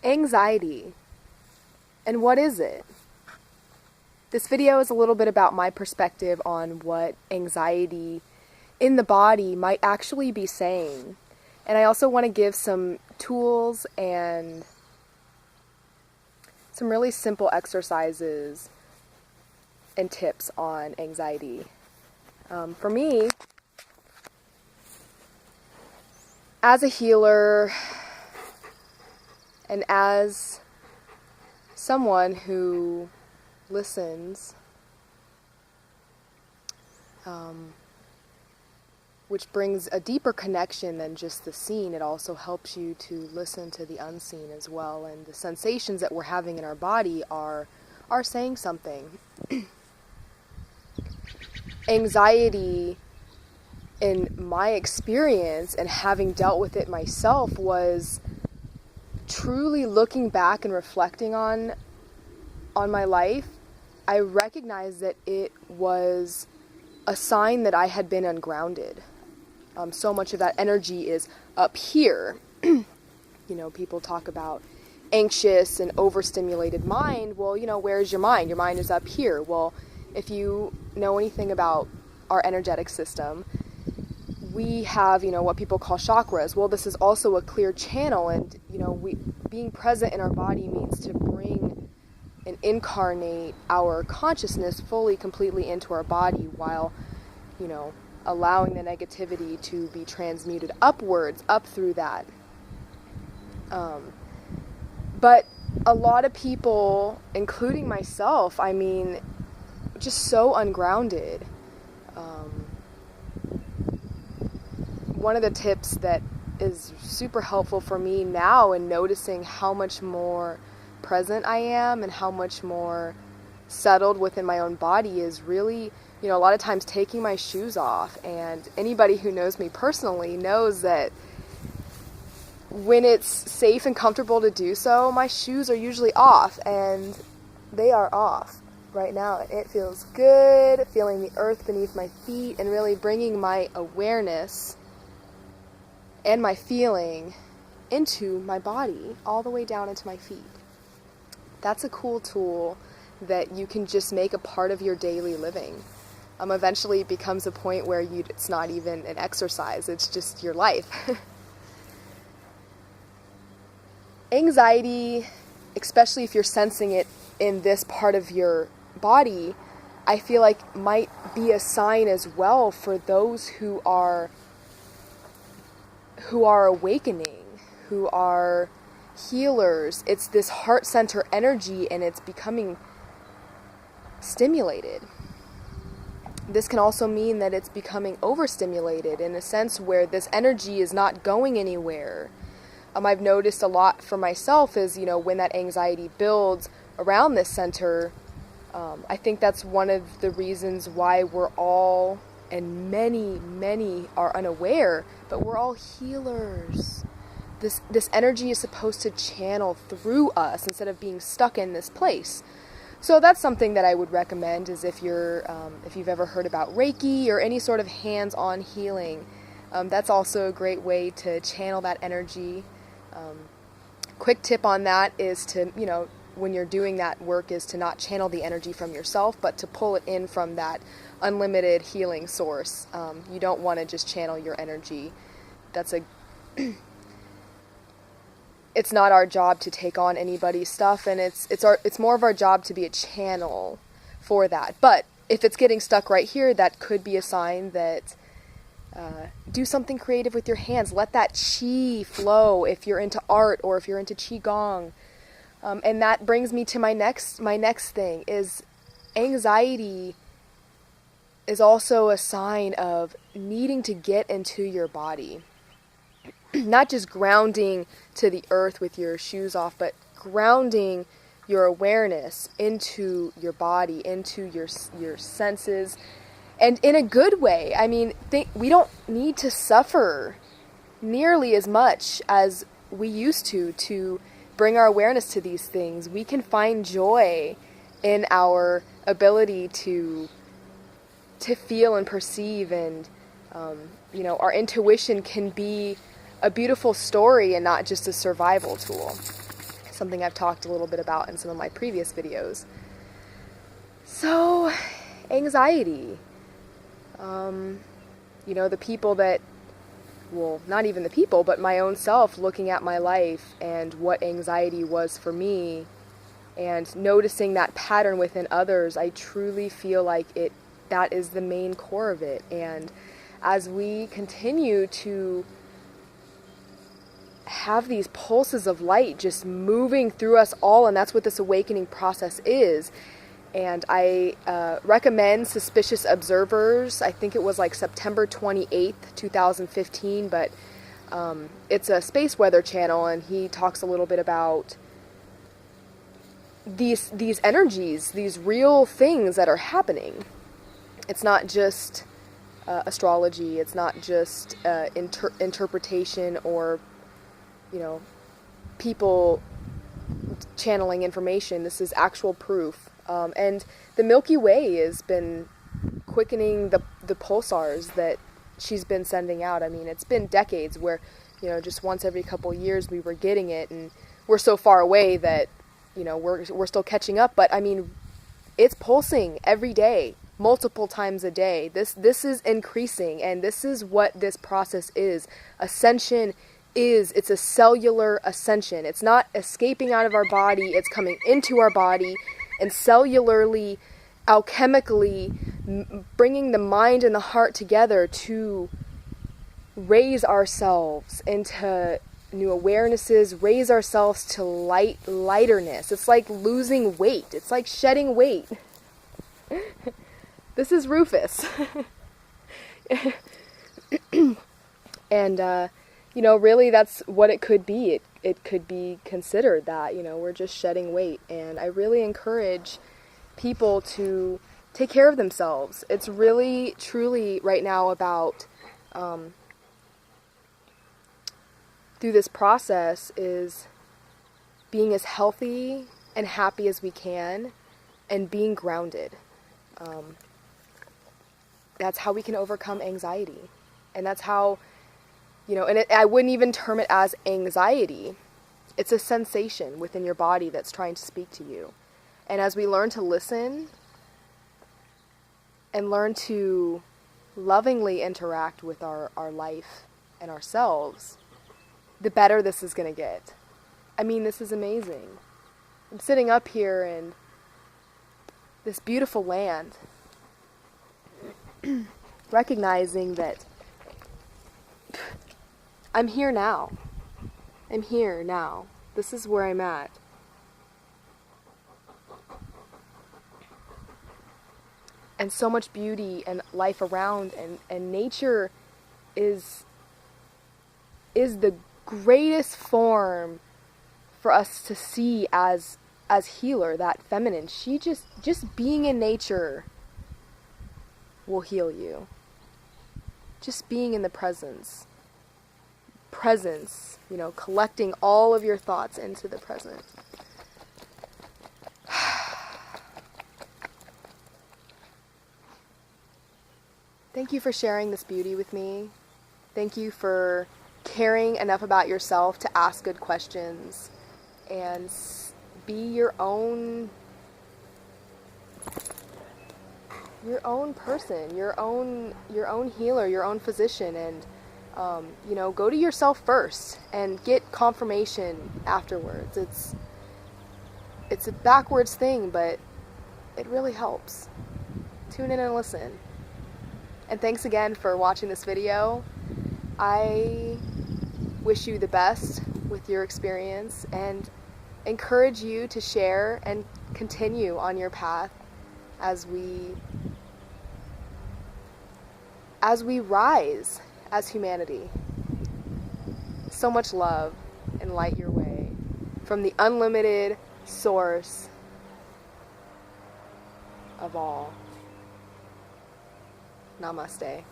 Anxiety. And what is it? This video is a little bit about my perspective on what anxiety in the body might actually be saying. And I also want to give some tools and some really simple exercises and tips on anxiety. For me, as a healer and as someone who listens, which brings a deeper connection than just the seen. It also helps you to listen to the unseen as well, and the sensations that we're having in our body are saying something. Anxiety, in my experience and having dealt with it myself, was truly looking back and reflecting on my life. I recognized that it was a sign that I had been ungrounded. So much of that energy is up here. People talk about anxious and overstimulated mind. Well, where's your mind? Your mind is up here. Well, if you know anything about our energetic system, we have, what people call chakras. Well, this is also a clear channel, and, being present in our body means to bring and incarnate our consciousness fully, completely into our body while, allowing the negativity to be transmuted upwards, up through that. But a lot of people, including myself, just so ungrounded. One of the tips that is super helpful for me now in noticing how much more present I am and how much more settled within my own body is really, a lot of times taking my shoes off. And anybody who knows me personally knows that when it's safe and comfortable to do so, my shoes are usually off, and they are off right now. It feels good, feeling the earth beneath my feet and really bringing my awareness and my feeling into my body, all the way down into my feet. That's a cool tool that you can just make a part of your daily living. Eventually it becomes a point where it's not even an exercise, it's just your life. Anxiety, especially if you're sensing it in this part of your body, I feel like might be a sign as well for those who are awakening, who are healers. It's this heart center energy, and it's becoming stimulated. This can also mean that it's becoming overstimulated in a sense where this energy is not going anywhere. I've noticed a lot for myself is, when that anxiety builds around this center, I think that's one of the reasons why we're all, and many are unaware, but we're all healers. This energy is supposed to channel through us instead of being stuck in this place. So that's something that I would recommend, is if you've ever heard about Reiki or any sort of hands-on healing, that's also a great way to channel that energy. Quick tip on that is to, when you're doing that work, is to not channel the energy from yourself, but to pull it in from that unlimited healing source. You don't want to just channel your energy. It's not our job to take on anybody's stuff, and it's more of our job to be a channel for that. But if it's getting stuck right here, that could be a sign that do something creative with your hands. Let that chi flow if you're into art or if you're into qigong. And that brings me to my next thing is anxiety is also a sign of needing to get into your body. Not just grounding to the earth with your shoes off, but grounding your awareness into your body, into your senses, and in a good way. We don't need to suffer nearly as much as we used to bring our awareness to these things. We can find joy in our ability to feel and perceive, and our intuition can be a beautiful story and not just a survival tool. something I've talked a little bit about in some of my previous videos. So, anxiety. The people that, well, not even the people, but my own self looking at my life and what anxiety was for me and noticing that pattern within others, I truly feel like that is the main core of it. And as we continue to have these pulses of light just moving through us all, and that's what this awakening process is. And I recommend Suspicious Observers. I think it was like September 28th, 2015, but it's a space weather channel, and he talks a little bit about these energies, these real things that are happening. It's not just astrology. It's not just interpretation or, people channeling information. This is actual proof. And the Milky Way has been quickening the pulsars that she's been sending out. I mean, it's been decades where, just once every couple years we were getting it, and we're so far away that, we're still catching up. But I mean, it's pulsing every day, multiple times a day. This is increasing, and this is what this process is. Ascension it's a cellular ascension. It's not escaping out of our body, it's coming into our body and cellularly, alchemically bringing the mind and the heart together to raise ourselves into new awarenesses, raise ourselves to lighterness. It's like losing weight. It's like shedding weight. This is Rufus. And, really that's what it could be. It could be considered that, we're just shedding weight. And I really encourage people to take care of themselves. It's really, truly right now about, through this process, is being as healthy and happy as we can and being grounded. That's how we can overcome anxiety. And that's how, I wouldn't even term it as anxiety. It's a sensation within your body that's trying to speak to you. And as we learn to listen and learn to lovingly interact with our life and ourselves, the better this is going to get. I mean, this is amazing. I'm sitting up here in this beautiful land, recognizing that I'm here now. I'm here now. This is where I'm at. And so much beauty and life around, and nature is the greatest form for us to see as healer, that feminine. She just being in nature will heal you. Just being in the presence, collecting all of your thoughts into the present. Thank you for sharing this beauty with me. Thank you for caring enough about yourself to ask good questions and be your own person, your own healer, your own physician, and go to yourself first and get confirmation afterwards. It's a backwards thing, but it really helps. Tune in and listen. And thanks again for watching this video. I wish you the best with your experience and encourage you to share and continue on your path as we rise as humanity. So much love and light your way from the unlimited source of all. Namaste.